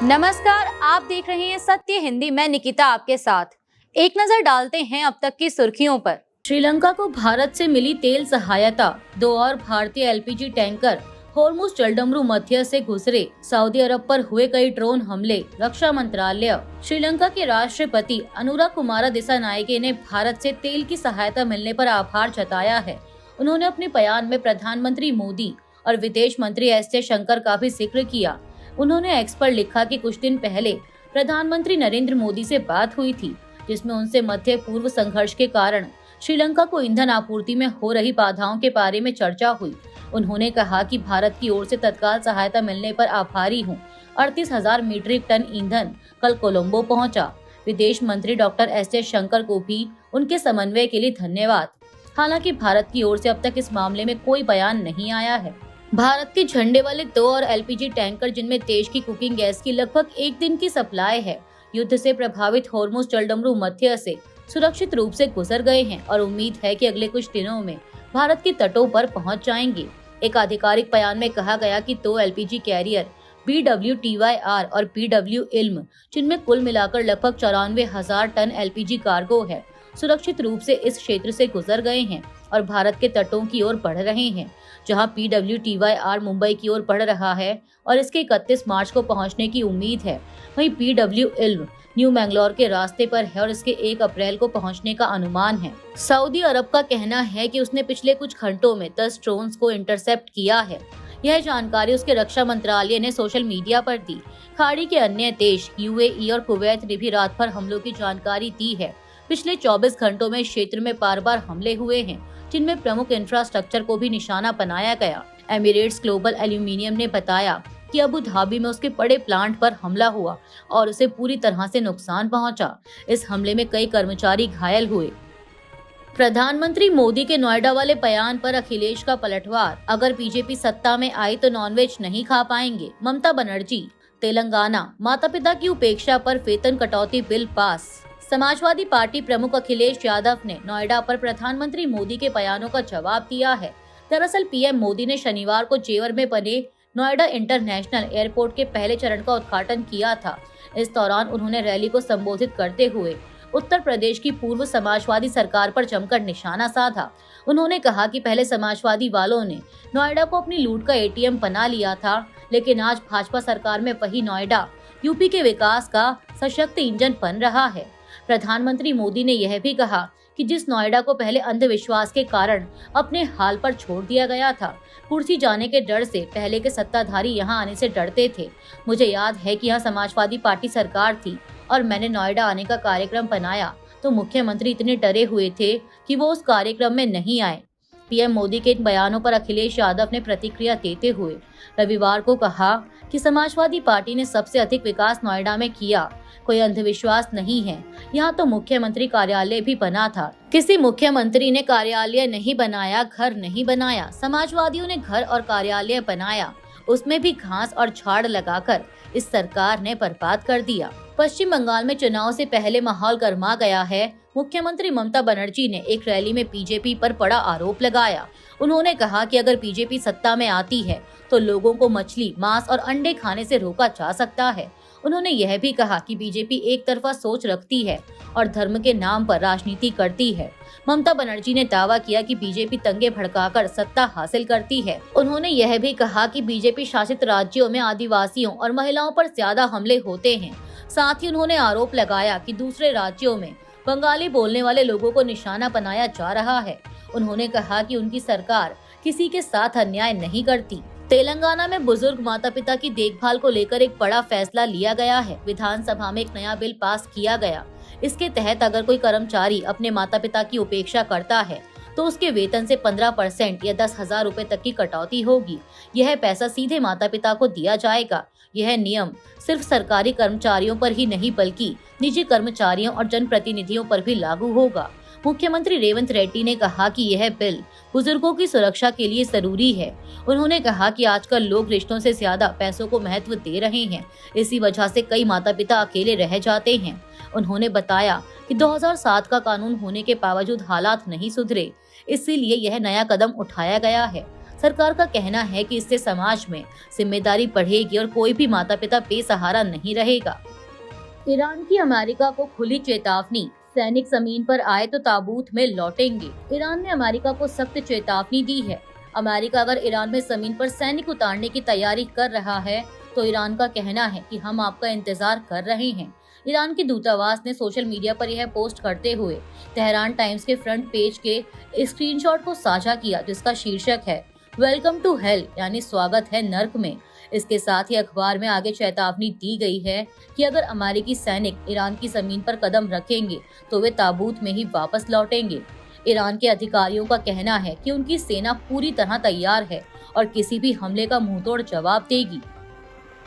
नमस्कार, आप देख रहे हैं सत्य हिंदी। मैं निकिता आपके साथ। एक नजर डालते हैं अब तक की सुर्खियों पर। श्रीलंका को भारत से मिली तेल सहायता, 2 और भारतीय एलपीजी टैंकर होर्मुज जलडमरू मध्य से गुजरे, सऊदी अरब पर हुए कई ड्रोन हमले, रक्षा मंत्रालय। श्रीलंका के राष्ट्रपति अनुरा कुमारा दिसानायके ने भारत से तेल की सहायता मिलने पर आभार जताया है। उन्होंने अपने बयान में प्रधानमंत्री मोदी और विदेश मंत्री एस जयशंकर का भी जिक्र किया। उन्होंने एक्स पर लिखा कि कुछ दिन पहले प्रधानमंत्री नरेंद्र मोदी से बात हुई थी, जिसमें उनसे मध्य पूर्व संघर्ष के कारण श्रीलंका को ईंधन आपूर्ति में हो रही बाधाओं के बारे में चर्चा हुई। उन्होंने कहा कि भारत की ओर से तत्काल सहायता मिलने पर आभारी हूँ। 38,000 मीट्रिक टन ईंधन कल कोलंबो पहुंचा। विदेश मंत्री डॉक्टर एस जयशंकर को भी उनके समन्वय के लिए धन्यवाद। हालांकि भारत की ओर से अब तक इस मामले में कोई बयान नहीं आया है। भारत के झंडे वाले 2 और एलपीजी टैंकर, जिनमें देश की कुकिंग गैस की लगभग 1 दिन की सप्लाई है, युद्ध से प्रभावित होर्मुज जलडमरू मध्य से सुरक्षित रूप से गुजर गए हैं और उम्मीद है कि अगले कुछ दिनों में भारत के तटों पर पहुंच जाएंगे। एक आधिकारिक बयान में कहा गया कि 2 एलपीजी कैरियर BWTYR और BW इल्म, जिनमें कुल मिलाकर लगभग 94,000 टन एलपीजी कार्गो है, सुरक्षित रूप से इस क्षेत्र से गुजर गए हैं और भारत के तटों की ओर बढ़ रहे हैं। जहां PWTYR मुंबई की ओर बढ़ रहा है और इसके 31 मार्च को पहुंचने की उम्मीद है, वहीं BW इल्म न्यू मैंगलोर के रास्ते पर है और इसके 1 अप्रैल को पहुंचने का अनुमान है। सऊदी अरब का कहना है कि उसने पिछले कुछ घंटों में 10 ड्रोन्स को इंटरसेप्ट किया है। यह जानकारी उसके रक्षा मंत्रालय ने सोशल मीडिया पर दी। खाड़ी के अन्य देश UAE और कुवैत ने भी रात भर हमलों की जानकारी दी है। पिछले 24 घंटों में क्षेत्र में बार-बार हमले हुए हैं, जिनमें प्रमुख इंफ्रास्ट्रक्चर को भी निशाना बनाया गया। एमिरेट्स ग्लोबल एल्यूमिनियम ने बताया कि अबू धाबी में उसके बड़े प्लांट पर हमला हुआ और उसे पूरी तरह से नुकसान पहुंचा। इस हमले में कई कर्मचारी घायल हुए। प्रधानमंत्री मोदी के नोएडा वाले बयान पर अखिलेश का पलटवार। अगर बीजेपी सत्ता में आई तो नॉनवेज नहीं खा पाएंगे, ममता बनर्जी। तेलंगाना, माता पिता की उपेक्षा पर वेतन कटौती बिल पास। समाजवादी पार्टी प्रमुख अखिलेश यादव ने नोएडा पर प्रधानमंत्री मोदी के बयानों का जवाब दिया है। दरअसल पीएम मोदी ने शनिवार को जेवर में बने नोएडा इंटरनेशनल एयरपोर्ट के पहले चरण का उद्घाटन किया था। इस दौरान उन्होंने रैली को संबोधित करते हुए उत्तर प्रदेश की पूर्व समाजवादी सरकार पर जमकर निशाना साधा। उन्होंने कहा कि पहले समाजवादी वालों ने नोएडा को अपनी लूट का ATM बना लिया था, लेकिन आज भाजपा सरकार में वही नोएडा यूपी के विकास का सशक्त इंजन बन रहा है। प्रधानमंत्री मोदी ने यह भी कहा कि जिस नोएडा को पहले अंधविश्वास के कारण अपने हाल पर छोड़ दिया गया था, कुर्सी जाने के डर से पहले के सत्ताधारी यहां आने से डरते थे। मुझे याद है कि यहां समाजवादी पार्टी सरकार थी और मैंने नोएडा आने का कार्यक्रम बनाया तो मुख्यमंत्री इतने डरे हुए थे कि वो उस कार्यक्रम में नहीं आए। पीएम मोदी के इन बयानों पर अखिलेश यादव ने प्रतिक्रिया देते हुए रविवार को कहा कि समाजवादी पार्टी ने सबसे अधिक विकास नोएडा में किया। कोई अंधविश्वास नहीं है, यहाँ तो मुख्यमंत्री कार्यालय भी बना था। किसी मुख्यमंत्री ने कार्यालय नहीं बनाया, घर नहीं बनाया। समाजवादियों ने घर और कार्यालय बनाया, उसमें भी घास और झाड़ लगाकर इस सरकार ने बर्बाद कर दिया। पश्चिम बंगाल में चुनाव से पहले माहौल गर्मा गया है। मुख्यमंत्री ममता बनर्जी ने एक रैली में बीजेपी पर बड़ा आरोप लगाया। उन्होंने कहा कि अगर बीजेपी सत्ता में आती है तो लोगों को मछली, मांस और अंडे खाने से रोका जा सकता है। उन्होंने यह भी कहा कि बीजेपी एक तरफा सोच रखती है और धर्म के नाम पर राजनीति करती है। ममता बनर्जी ने दावा किया कि बीजेपी दंगे भड़काकर सत्ता हासिल करती है। उन्होंने यह भी कहा कि बीजेपी शासित राज्यों में आदिवासियों और महिलाओं पर ज्यादा हमले होते हैं। साथ ही उन्होंने आरोप लगाया कि दूसरे राज्यों में बंगाली बोलने वाले लोगों को निशाना बनाया जा रहा है। उन्होंने कहा कि उनकी सरकार किसी के साथ अन्याय नहीं करती। तेलंगाना में बुजुर्ग माता पिता की देखभाल को लेकर एक बड़ा फैसला लिया गया है। विधानसभा में एक नया बिल पास किया गया। इसके तहत अगर कोई कर्मचारी अपने माता पिता की उपेक्षा करता है तो उसके वेतन से 15% या 10,000 रुपए तक की कटौती होगी। यह पैसा सीधे माता पिता को दिया जाएगा। यह नियम सिर्फ सरकारी कर्मचारियों पर ही नहीं बल्कि निजी कर्मचारियों और जनप्रतिनिधियों पर भी लागू होगा। मुख्यमंत्री रेवंत रेड्डी ने कहा कि यह बिल बुजुर्गों की सुरक्षा के लिए जरूरी है। उन्होंने कहा कि आजकल लोग रिश्तों से ज्यादा पैसों को महत्व दे रहे हैं। इसी वजह से कई माता पिता अकेले रह जाते हैं। उन्होंने बताया कि 2007 का कानून होने के बावजूद हालात नहीं सुधरे, इसीलिए यह नया कदम उठाया गया है। सरकार का कहना है कि इससे समाज में जिम्मेदारी बढ़ेगी और कोई भी माता पिता बेसहारा नहीं रहेगा। ईरान की अमेरिका को खुली चेतावनी, सैनिक जमीन पर आए तो ताबूत में लौटेंगे। ईरान ने अमेरिका को सख्त चेतावनी दी है। अमेरिका अगर ईरान में जमीन पर सैनिक उतारने की तैयारी कर रहा है तो ईरान का कहना है कि हम आपका इंतजार कर रहे हैं। ईरान के दूतावास ने सोशल मीडिया पर यह पोस्ट करते हुए तेहरान टाइम्स के फ्रंट पेज के स्क्रीनशॉट को साझा किया, जिसका शीर्षक है वेलकम टू हेल, यानी स्वागत है नर्क में। इसके साथ ही अखबार में आगे चेतावनी दी गई है कि अगर अमेरिकी सैनिक ईरान की जमीन पर कदम रखेंगे तो वे ताबूत में ही वापस लौटेंगे। ईरान के अधिकारियों का कहना है कि उनकी सेना पूरी तरह तैयार है और किसी भी हमले का मुंहतोड़ जवाब देगी।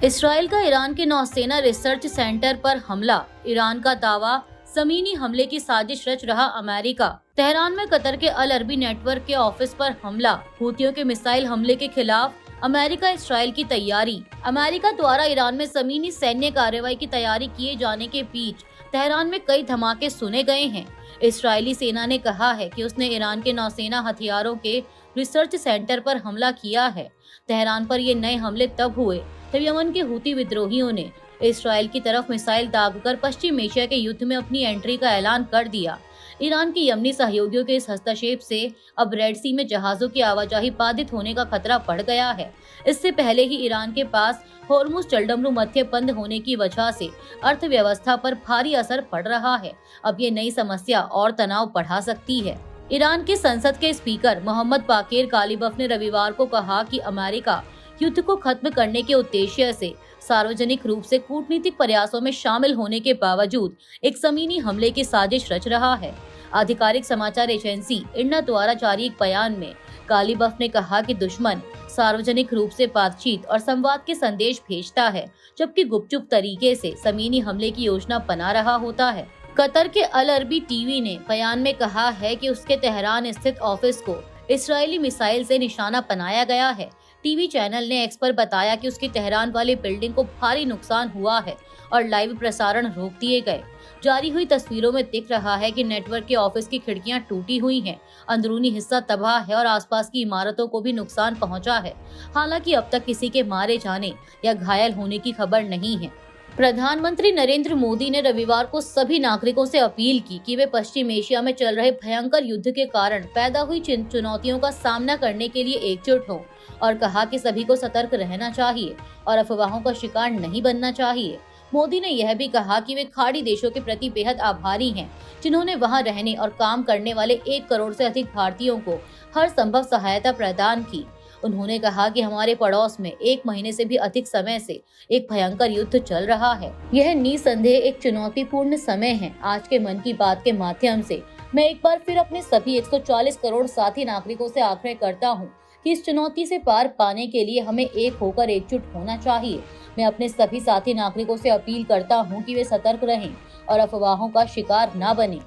इसराइल का ईरान के नौसेना रिसर्च सेंटर पर हमला, ईरान का दावा, जमीनी हमले की साजिश रच रहा अमेरिका। तेहरान में कतर के अल अरबी नेटवर्क के ऑफिस पर हमला, हूतियों के मिसाइल हमले के खिलाफ अमेरिका इसराइल की तैयारी। अमेरिका द्वारा ईरान में जमीनी सैन्य कार्रवाई की तैयारी किए जाने के बीच तेहरान में कई धमाके सुने गए हैं। इस्राएली सेना ने कहा है कि उसने ईरान के नौसेना हथियारों के रिसर्च सेंटर पर हमला किया है। तेहरान पर ये नए हमले तब हुए जब यमन के हूती विद्रोहियों ने इसराइल की तरफ मिसाइल दागकर पश्चिम एशिया के युद्ध में अपनी एंट्री का ऐलान कर दिया। ईरान के यमनी सहयोगियों के इस हस्तक्षेप से अब रेड सी में जहाजों की आवाजाही बाधित होने का खतरा बढ़ गया है। इससे पहले ही ईरान के पास होर्मुज जलडमरू मध्य बंद होने की वजह से अर्थव्यवस्था पर भारी असर पड़ रहा है। अब ये नई समस्या और तनाव बढ़ा सकती है। ईरान की संसद के स्पीकर मोहम्मद बाकेर कालिबफ ने रविवार को कहा कि अमेरिका युद्ध को खत्म करने के उद्देश्य से सार्वजनिक रूप से कूटनीतिक प्रयासों में शामिल होने के बावजूद एक जमीनी हमले की साजिश रच रहा है। आधिकारिक समाचार एजेंसी इरना द्वारा जारी एक बयान में कालिबफ ने कहा कि दुश्मन सार्वजनिक रूप से बातचीत और संवाद के संदेश भेजता है, जबकि गुपचुप तरीके से जमीनी हमले की योजना बना रहा होता है। कतर के अल अरबी टीवी ने बयान में कहा है कि उसके तेहरान स्थित ऑफिस को इस्राएली मिसाइल से निशाना बनाया गया है। टीवी चैनल ने एक्स पर बताया कि उसकी तेहरान वाली बिल्डिंग को भारी नुकसान हुआ है और लाइव प्रसारण रोक दिए गए। जारी हुई तस्वीरों में दिख रहा है कि नेटवर्क के ऑफिस की खिड़कियां टूटी हुई हैं, अंदरूनी हिस्सा तबाह है और आसपास की इमारतों को भी नुकसान पहुंचा है। हालांकि अब तक किसी के मारे जाने या घायल होने की खबर नहीं है। प्रधानमंत्री नरेंद्र मोदी ने रविवार को सभी नागरिकों से अपील की कि वे पश्चिम एशिया में चल रहे भयंकर युद्ध के कारण पैदा हुई चुनौतियों का सामना करने के लिए एकजुट हों और कहा कि सभी को सतर्क रहना चाहिए और अफवाहों का शिकार नहीं बनना चाहिए। मोदी ने यह भी कहा कि वे खाड़ी देशों के प्रति बेहद आभारी हैं, जिन्होंने वहां रहने और काम करने वाले 1 करोड़ से अधिक भारतीयों को हर संभव सहायता प्रदान की। उन्होंने कहा कि हमारे पड़ोस में 1 महीने से भी अधिक समय से एक भयंकर युद्ध चल रहा है। यह निसंदेह एक चुनौतीपूर्ण समय है। आज के मन की बात के माध्यम से मैं एक बार फिर अपने सभी 140 करोड़ साथी नागरिकों से आग्रह करता हूँ कि इस चुनौती से पार पाने के लिए हमें एक होकर एकजुट होना चाहिए। मैं अपने सभी साथी नागरिकों से अपील करता हूँ कि वे सतर्क रहें और अफवाहों का शिकार न बने।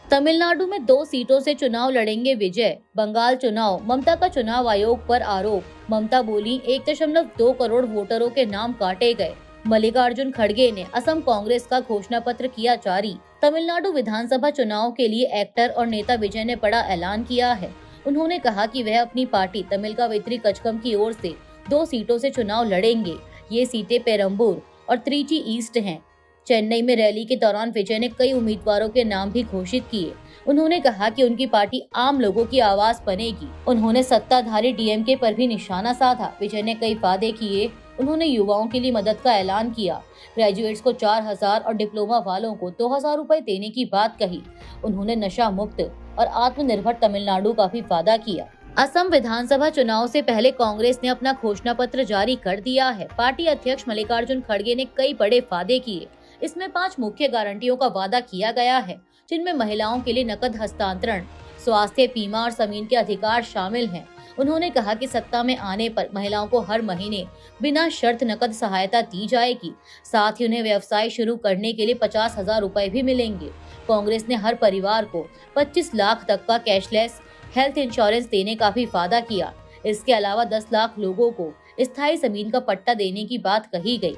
तमिलनाडु में 2 सीटों से चुनाव लड़ेंगे विजय। बंगाल चुनाव, ममता का चुनाव आयोग पर आरोप। ममता बोली 1.2 करोड़ वोटरों के नाम काटे गए। मल्लिकार्जुन खड़गे ने असम कांग्रेस का घोषणा पत्र किया जारी। तमिलनाडु विधानसभा चुनाव के लिए एक्टर और नेता विजय ने बड़ा ऐलान किया है। उन्होंने कहा कि वह अपनी पार्टी तमिल कवित्री कचकम की ओर से 2 सीटों से चुनाव लड़ेंगे। ये सीटें पेरम्बूर और त्रिची ईस्ट हैं। चेन्नई में रैली के दौरान विजय ने कई उम्मीदवारों के नाम भी घोषित किए। उन्होंने कहा कि उनकी पार्टी आम लोगों की आवाज बनेगी। उन्होंने सत्ताधारी डीएमके पर भी निशाना साधा। विजय ने कई वादे किए। उन्होंने युवाओं के लिए मदद का ऐलान किया। ग्रेजुएट्स को 4,000 और डिप्लोमा वालों को 2,000 रुपए देने की बात कही। उन्होंने नशा मुक्त और आत्मनिर्भर तमिलनाडु का भी वादा किया। असम विधानसभा चुनाव से पहले कांग्रेस ने अपना घोषणा पत्र जारी कर दिया है। पार्टी अध्यक्ष मल्लिकार्जुन खड़गे ने कई बड़े वादे किए। इसमें 5 मुख्य गारंटियों का वादा किया गया है, जिनमें महिलाओं के लिए नकद हस्तांतरण, स्वास्थ्य बीमा और जमीन के अधिकार शामिल हैं। उन्होंने कहा कि सत्ता में आने पर महिलाओं को हर महीने बिना शर्त नकद सहायता दी जाएगी। साथ ही उन्हें व्यवसाय शुरू करने के लिए 50,000 रुपए भी मिलेंगे। कांग्रेस ने हर परिवार को 25 लाख तक का कैशलेस हेल्थ इंश्योरेंस देने का भी वादा किया। इसके अलावा 10 लाख लोगों को स्थायी जमीन का पट्टा देने की बात कही गई।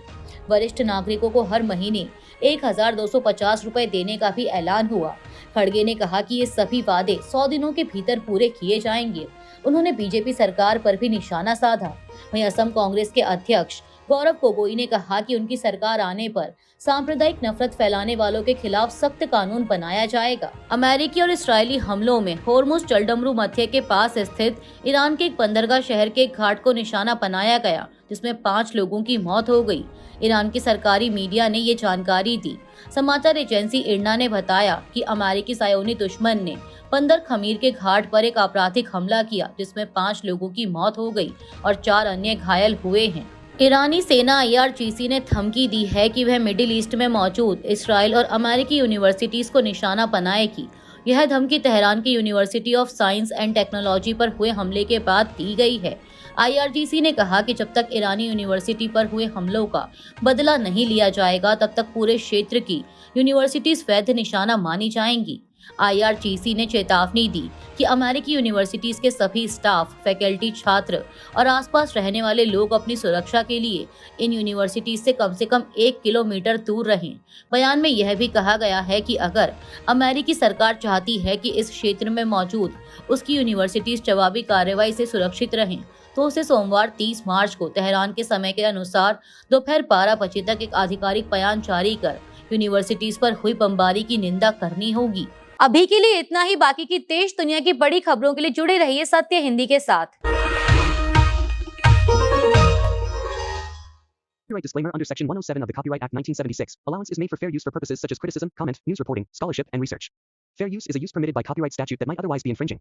वरिष्ठ नागरिकों को हर महीने 1250 रुपए देने का भी ऐलान हुआ। खड़गे ने कहा कि ये सभी वादे 100 दिनों के भीतर पूरे किए जाएंगे। उन्होंने बीजेपी सरकार पर भी निशाना साधा। वहीं असम कांग्रेस के अध्यक्ष गौरव गोगोई ने कहा कि उनकी सरकार आने पर सांप्रदायिक नफरत फैलाने वालों के खिलाफ सख्त कानून बनाया जाएगा। अमेरिकी और इस्राएली हमलों में होर्मुज जलडमरू मध्य के पास स्थित ईरान के एक बंदरगाह शहर के एक घाट को निशाना बनाया गया, जिसमें 5 लोगों की मौत हो गई। ईरान की सरकारी मीडिया ने ये जानकारी दी। समाचार एजेंसी इरना ने बताया कि अमेरिकी सायोनी दुश्मन ने बंदर खमीर के घाट पर एक आपराधिक हमला किया, जिसमें 5 लोगों की मौत हो गई और 4 अन्य घायल हुए हैं। ईरानी सेना IRGC ने धमकी दी है कि वह मिडिल ईस्ट में मौजूद इसराइल और अमेरिकी यूनिवर्सिटीज को निशाना बनाएगी। यह धमकी तेहरान की university of science and technology पर हुए हमले के बाद दी गई है। IRGC ने कहा कि जब तक ईरानी यूनिवर्सिटी पर हुए हमलों का बदला नहीं लिया जाएगा, तब तक पूरे क्षेत्र की यूनिवर्सिटीज वैध निशाना मानी जाएंगी। IRGC ने चेतावनी दी कि अमेरिकी यूनिवर्सिटीज के सभी स्टाफ, फैकल्टी, छात्र और आसपास रहने वाले लोग अपनी सुरक्षा के लिए इन यूनिवर्सिटीज से कम 1 किलोमीटर दूर रहें। बयान में यह भी कहा गया है कि अगर अमेरिकी सरकार चाहती है कि इस क्षेत्र में मौजूद उसकी यूनिवर्सिटीज जवाबी कार्रवाई से सुरक्षित रहें, तो उसे सोमवार 30 मार्च को तेहरान के समय के अनुसार दोपहर 12 बजे तक एक आधिकारिक बयान जारी कर यूनिवर्सिटीज पर हुई बमबारी की निंदा करनी होगी। अभी के लिए इतना ही। बाकी की देश दुनिया की बड़ी खबरों के लिए जुड़े रहिए सत्य हिंदी के साथ। Copyright disclaimer under Section 107 of the Copyright Act 1976. Allowance is made for fair use for purposes such as criticism, comment, news reporting, scholarship, and research. Fair use is a use permitted by copyright statute that might otherwise be infringing.